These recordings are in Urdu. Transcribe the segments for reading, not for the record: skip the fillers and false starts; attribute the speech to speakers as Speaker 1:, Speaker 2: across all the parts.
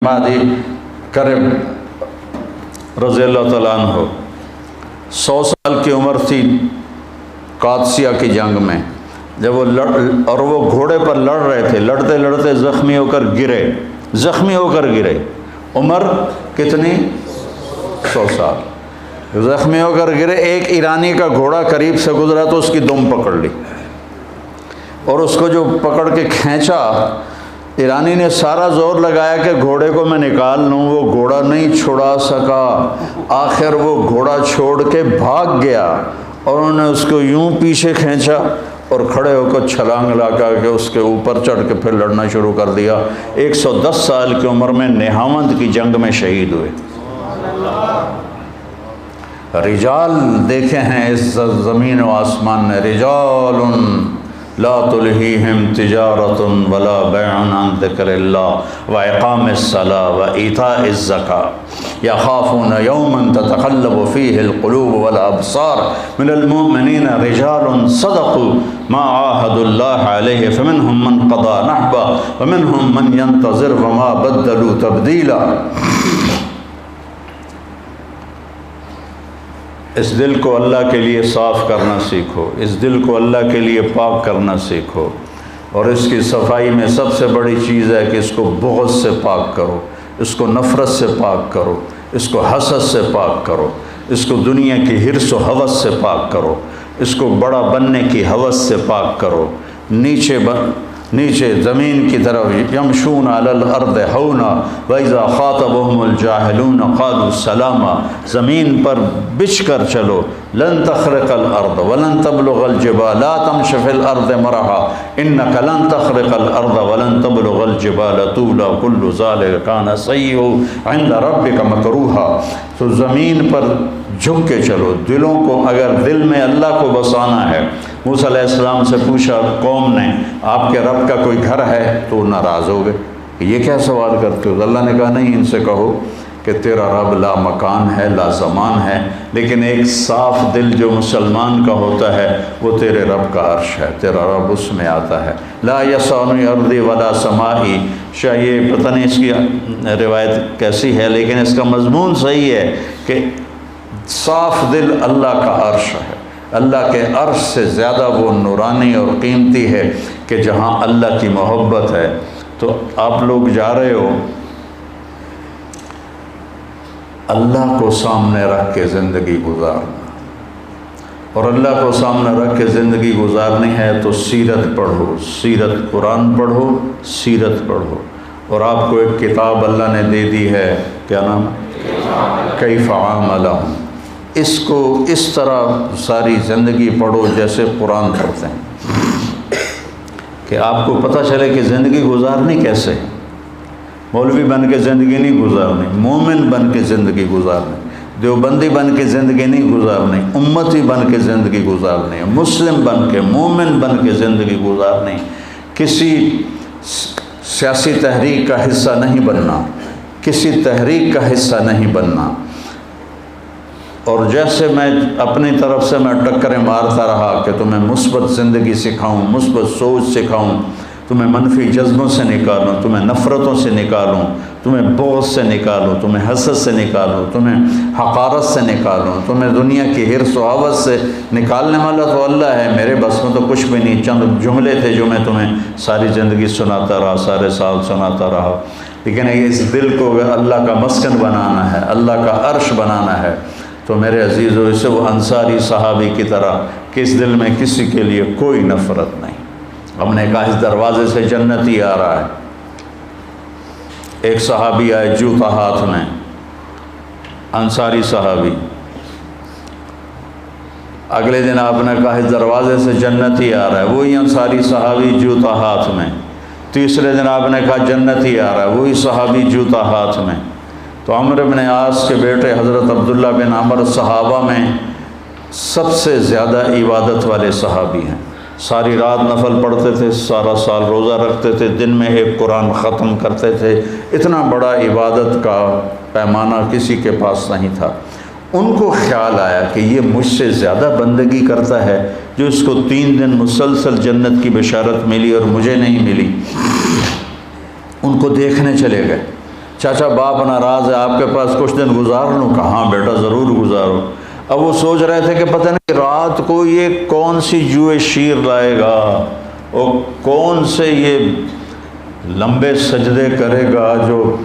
Speaker 1: مادی کرب رضی اللہ تعالیٰ عنہ 100 سال کی عمر تھی قادسیہ کی جنگ میں، جب وہ گھوڑے پر لڑ رہے تھے، لڑتے لڑتے زخمی ہو کر گرے۔ عمر کتنی؟ 100 سال، زخمی ہو کر گرے۔ ایک ایرانی کا گھوڑا قریب سے گزرا تو اس کی دم پکڑ لی، اور اس کو جو پکڑ کے کھینچا، ایرانی نے سارا زور لگایا کہ گھوڑے کو میں نکال لوں، وہ گھوڑا نہیں چھڑا سکا۔ آخر وہ گھوڑا چھوڑ کے بھاگ گیا، اور انہوں نے اس کو یوں پیچھے کھینچا اور کھڑے ہو کر چھلانگ لگا کے اس کے اوپر چڑھ کے پھر لڑنا شروع کر دیا۔ 110 سال کی عمر میں نہاوند کی جنگ میں شہید ہوئے۔ رجال دیکھے ہیں اس زمین و آسمان میں، رجال لا تلہیہم تجارت ولا بیع عن ذکر اللہ واقام الصلاۃ وایتاء الزکاۃ یخافون یوما تتقلب فیہ القلوب والابصار من المؤمنین رجال صدقوا ما عاہدوا اللہ علیہ فمنہم من قضى نحبہ ومنہم من ینتظر وما بدلوا تبدیلا۔ اس دل کو اللہ کے لیے صاف کرنا سیکھو، اس دل کو اللہ کے لیے پاک کرنا سیکھو، اور اس کی صفائی میں سب سے بڑی چیز ہے کہ اس کو بغض سے پاک کرو، اس کو نفرت سے پاک کرو، اس کو حسد سے پاک کرو، اس کو دنیا کی حرص و ہوس سے پاک کرو، اس کو بڑا بننے کی ہوس سے پاک کرو۔ نیچے زمین کی طرف یمشون علی الارض ہونا واذا خاطبهم الجاہلون قالوا سلاما، زمین پر بچھ کر چلو۔ لن تخرق الارض ولن تبلغ الجبال لا تمش فی الارض مرحا انک لن تخرق الارض ولن تبلغ الجبال طولا کل ذلک کان سیئہ عند ربک مکروہا۔ تو زمین پر جھک کے چلو، دلوں کو، اگر دل میں اللہ کو بسانا ہے۔ موسیٰ علیہ السلام سے پوچھا قوم نے، آپ کے رب کا کوئی گھر ہے؟ تو ناراض ہو گئے، یہ کیا سوال کرتے ہو؟ اللہ نے کہا نہیں، ان سے کہو کہ تیرا رب لا مکان ہے لا زمان ہے، لیکن ایک صاف دل جو مسلمان کا ہوتا ہے وہ تیرے رب کا عرش ہے، تیرا رب اس میں آتا ہے۔ لا یسعنی ارضی ولا سمائی، شاید یہ پتہ نہیں اس کی روایت کیسی ہے، لیکن اس کا مضمون صحیح ہے کہ صاف دل اللہ کا عرش ہے۔ اللہ کے عرش سے زیادہ وہ نورانی اور قیمتی ہے کہ جہاں اللہ کی محبت ہے۔ تو آپ لوگ جا رہے ہو، اللہ کو سامنے رکھ کے زندگی گزارنا، اور اللہ کو سامنے رکھ کے زندگی گزارنی ہے تو سیرت پڑھو، سیرت قرآن پڑھو، سیرت پڑھو۔ اور آپ کو ایک کتاب اللہ نے دے دی ہے، کیا نام ہے؟ کیف عاملہم۔ اس کو اس طرح ساری زندگی پڑھو جیسے قرآن پڑھتے ہیں، کہ آپ کو پتہ چلے کہ زندگی گزارنی کیسے ہے۔ مولوی بن کے زندگی نہیں گزارنی، مومن بن کے زندگی گزارنی، دیوبندی بن کے زندگی نہیں گزارنی، امتی بن کے زندگی گزارنی، مسلم بن کے، مومن بن کے زندگی گزارنی۔ کسی سیاسی تحریک کا حصہ نہیں بننا، کسی تحریک کا حصہ نہیں بننا۔ اور جیسے میں اپنی طرف سے میں ٹکریں مارتا رہا کہ تمہیں مثبت زندگی سکھاؤں، مثبت سوچ سکھاؤں، تمہیں منفی جذبوں سے نکالوں، تمہیں نفرتوں سے نکالوں، تمہیں بغض سے نکالوں، تمہیں حسد سے نکالوں، تمہیں حقارت سے نکالوں، تمہیں دنیا کی حرص و ہوس سے نکالنے والا تو اللہ ہے، میرے بس میں تو کچھ بھی نہیں۔ چند جملے تھے جو میں تمہیں ساری زندگی سناتا رہا، سارے سال سناتا رہا، لیکن اس دل کو اللہ کا مسکن بنانا ہے، اللہ کا عرش بنانا ہے۔ تو میرے عزیزو، اسے وہ انصاری صحابی کی طرح کہ اس دل میں کسی کے لیے کوئی نفرت نہیں۔ ہم نے کہا اس دروازے سے جنتی آ رہا ہے۔ ایک صحابی آئے جوتا ہاتھ میں، انصاری صحابی۔ اگلے دن آپ نے کہا اس دروازے سے جنتی آ رہا ہے، وہی انصاری صحابی جوتا ہاتھ میں۔ تیسرے دن آپ نے کہا جنتی آ رہا ہے، وہی صحابی جوتا ہاتھ میں۔ تو عمرو بن عاص کے بیٹے حضرت عبداللہ بن عمر صحابہ میں سب سے زیادہ عبادت والے صحابی ہیں۔ ساری رات نفل پڑھتے تھے، سارا سال روزہ رکھتے تھے، دن میں ایک قرآن ختم کرتے تھے۔ اتنا بڑا عبادت کا پیمانہ کسی کے پاس نہیں تھا۔ ان کو خیال آیا کہ یہ مجھ سے زیادہ بندگی کرتا ہے، جو اس کو 3 دن مسلسل جنت کی بشارت ملی اور مجھے نہیں ملی۔ ان کو دیکھنے چلے گئے چاچا باپ ناراض ہے آپ کے پاس کچھ دن گزار لوں؟ کہاں بیٹا ضرور گزارو۔ اب وہ سوچ رہے تھے کہ پتہ نہیں رات کو یہ کون سی جوئے شیر لائے گا اور کون سے یہ لمبے سجدے کرے گا جو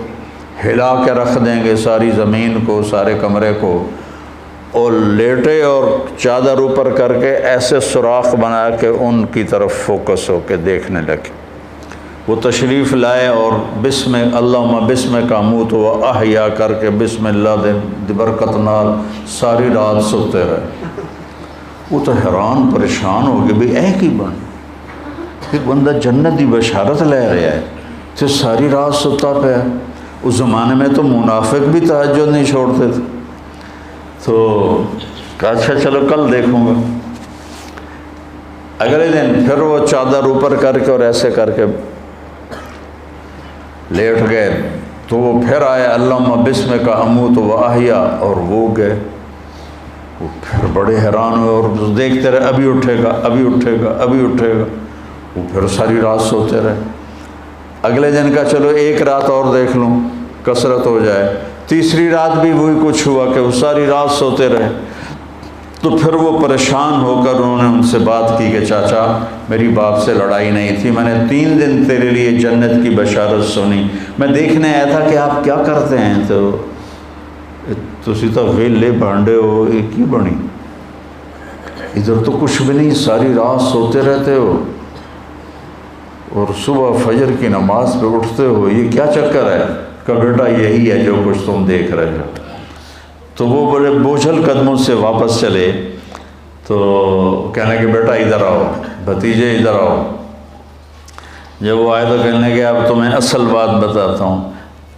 Speaker 1: ہلا کے رکھ دیں گے ساری زمین کو، سارے کمرے کو، اور لیٹے اور چادر اوپر کر کے ایسے سوراخ بنا کے ان کی طرف فوکس ہو کے دیکھنے لگے۔ وہ تشریف لائے اور بسم اللہم بسم کا اموت و احیا کر کے بسم اللہ دے برکت نال ساری رات سوتے رہے۔ وہ تو حیران پریشان ہو گئے، بھئی اے کی بن ایک بندہ جنت دی بشارت لے رہا ہے تو ساری رات سوتا پہ۔ اس زمانے میں تو منافق بھی تہجد نہیں چھوڑتے تھے۔ تو کہا اچھا چلو کل دیکھوں گا۔ اگلے دن پھر وہ چادر اوپر کر کے اور ایسے کر کے لیٹ گئے تو وہ پھر آئے اللہم بسم کا اموت و احیا، اور وہ گئے۔ وہ پھر بڑے حیران ہوئے اور دیکھتے رہے ابھی اٹھے گا ابھی اٹھے گا ابھی اٹھے گا۔ وہ پھر ساری رات سوتے رہے۔ اگلے دن کا چلو ایک رات اور دیکھ لوں کثرت ہو جائے۔ تیسری رات بھی وہی کچھ ہوا کہ وہ ساری رات سوتے رہے۔ تو پھر وہ پریشان ہو کر انہوں نے ان سے بات کی کہ چاچا میری باپ سے لڑائی نہیں تھی، میں نے 3 دن تیرے لیے جنت کی بشارت سنی، میں دیکھنے آیا تھا کہ آپ کیا کرتے ہیں، تو تسی تو ویلے بانڈے ہو، ایک ہی بنی ادھر تو کچھ بھی نہیں، ساری رات سوتے رہتے ہو اور صبح فجر کی نماز پہ اٹھتے ہو، یہ کیا چکر ہے؟ کہ بیٹا یہی ہے جو کچھ تم دیکھ رہے ہو۔ تو وہ بڑے بوجھل قدموں سے واپس چلے تو کہنے کہ بیٹا ادھر آؤ، بھتیجے ادھر آؤ۔ جب وہ آئے تو کہنے کہ اب تمہیں اصل بات بتاتا ہوں،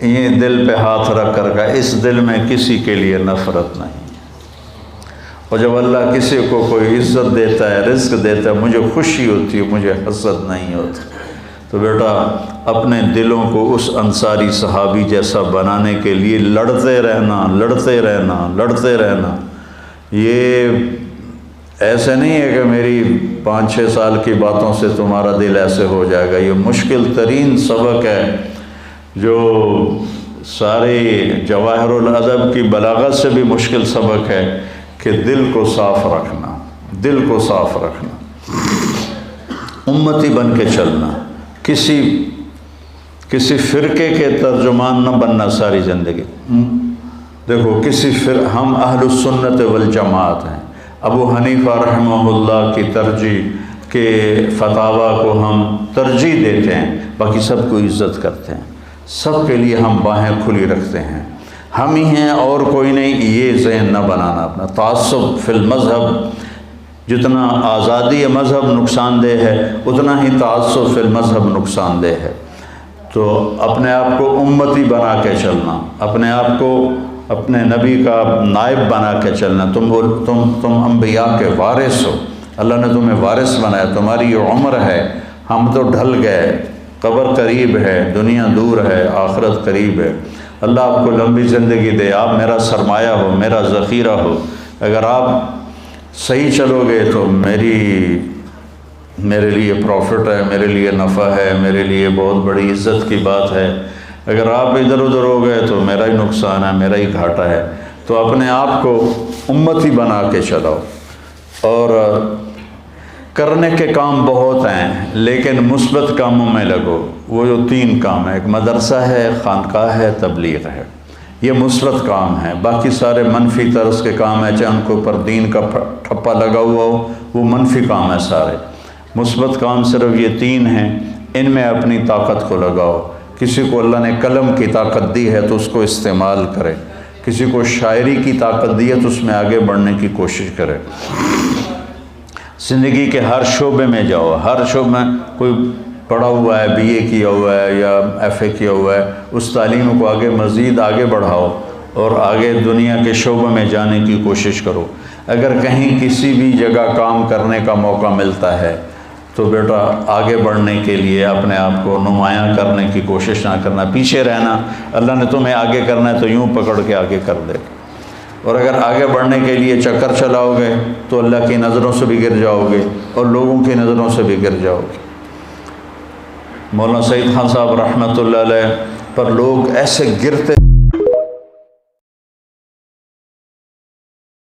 Speaker 1: یہ دل پہ ہاتھ رکھ کر کا اس دل میں کسی کے لیے نفرت نہیں، اور جب اللہ کسی کو کوئی عزت دیتا ہے، رزق دیتا ہے، مجھے خوشی ہوتی ہے، مجھے حسد نہیں ہوتی۔ تو بیٹا اپنے دلوں کو اس انصاری صحابی جیسا بنانے کے لیے لڑتے رہنا لڑتے رہنا لڑتے رہنا۔ یہ ایسے نہیں ہے کہ میری 5-6 سال کی باتوں سے تمہارا دل ایسے ہو جائے گا۔ یہ مشکل ترین سبق ہے جو سارے جواہر الادب کی بلاغت سے بھی مشکل سبق ہے کہ دل کو صاف رکھنا، دل کو صاف رکھنا، امتی بن کے چلنا، کسی فرقے کے ترجمان نہ بننا ساری زندگی۔ دیکھو ہم اہل السنت والجماعت ہیں، ابو حنیفہ رحمہ اللہ کی ترجیح کے فتاویٰ کو ہم ترجیح دیتے ہیں، باقی سب کو عزت کرتے ہیں، سب کے لیے ہم باہیں کھلی رکھتے ہیں، ہم ہی ہیں اور کوئی نہیں۔ یہ ذہن نہ بنانا اپنا۔ تعصب فی المذہب، جتنا آزادی مذہب نقصان دہ ہے اتنا ہی تعصب فی المذہب نقصان دہ ہے۔ تو اپنے آپ کو امتی بنا کے چلنا، اپنے آپ کو اپنے نبی کا نائب بنا کے چلنا۔ تم انبیاء کے وارث ہو، اللہ نے تمہیں وارث بنایا، تمہاری یہ عمر ہے، ہم تو ڈھل گئے، قبر قریب ہے، دنیا دور ہے، آخرت قریب ہے۔ اللہ آپ کو لمبی زندگی دے، آپ میرا سرمایہ ہو، میرا ذخیرہ ہو۔ اگر آپ صحیح چلو گے تو میرے لیے پروفٹ ہے، میرے لیے نفع ہے، میرے لیے بہت بڑی عزت کی بات ہے۔ اگر آپ ادھر ادھر ہو گئے تو میرا ہی نقصان ہے، میرا ہی گھاٹا ہے۔ تو اپنے آپ کو امتی بنا کے چلاؤ، اور کرنے کے کام بہت ہیں لیکن مثبت کاموں میں لگو۔ وہ جو 3 کام ہیں، ایک مدرسہ ہے، خانقاہ ہے، تبلیغ ہے، یہ مثبت کام ہے۔ باقی سارے منفی طرز کے کام ہیں، چاہے ان کے اوپر دین کا ٹھپا لگا ہوا ہو، وہ منفی کام ہے سارے۔ مثبت کام صرف یہ 3 ہیں، ان میں اپنی طاقت کو لگاؤ۔ کسی کو اللہ نے قلم کی طاقت دی ہے تو اس کو استعمال کرے، کسی کو شاعری کی طاقت دی ہے تو اس میں آگے بڑھنے کی کوشش کرے۔ زندگی کے ہر شعبے میں جاؤ، ہر شعبے میں کوئی پڑھا ہوا ہے، BA کیا ہوا ہے یا FA کیا ہوا ہے، اس تعلیم کو مزید آگے بڑھاؤ اور آگے دنیا کے شعبے میں جانے کی کوشش کرو۔ اگر کہیں کسی بھی جگہ کام کرنے کا موقع ملتا ہے تو بیٹا آگے بڑھنے کے لیے اپنے آپ کو نمایاں کرنے کی کوشش نہ کرنا، پیچھے رہنا۔ اللہ نے تمہیں آگے کرنا ہے تو یوں پکڑ کے آگے کر دے، اور اگر آگے بڑھنے کے لیے چکر چلاؤ گے تو اللہ کی نظروں سے بھی گر جاؤ گے اور لوگوں کی نظروں سے بھی گر جاؤ گے۔ مولانا سعید خان صاحب رحمۃ اللہ علیہ پر لوگ ایسے گرتے